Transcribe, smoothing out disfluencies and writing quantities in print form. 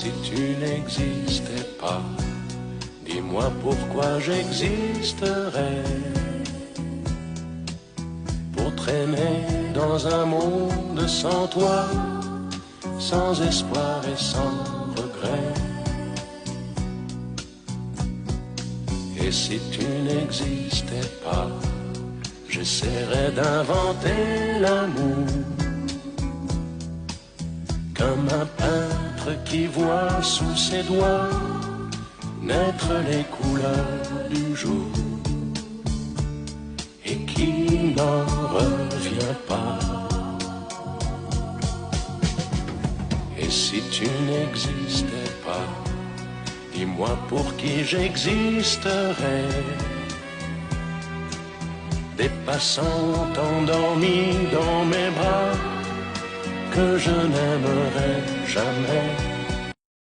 si tu n'existais pas, dis-moi pourquoi j'existerais. Pour traîner dans un monde sans toi, sans espoir et sans regret. Et si tu n'existais pas, j'essaierais d'inventer l'amour, comme un peintre qui voit sous ses doigts naître les couleurs du jour et qui n'en revient pas. Et si tu n'existais pas, dis-moi pour qui j'existerais. Des passants endormis dans mes bras que je n'aimerais jamais.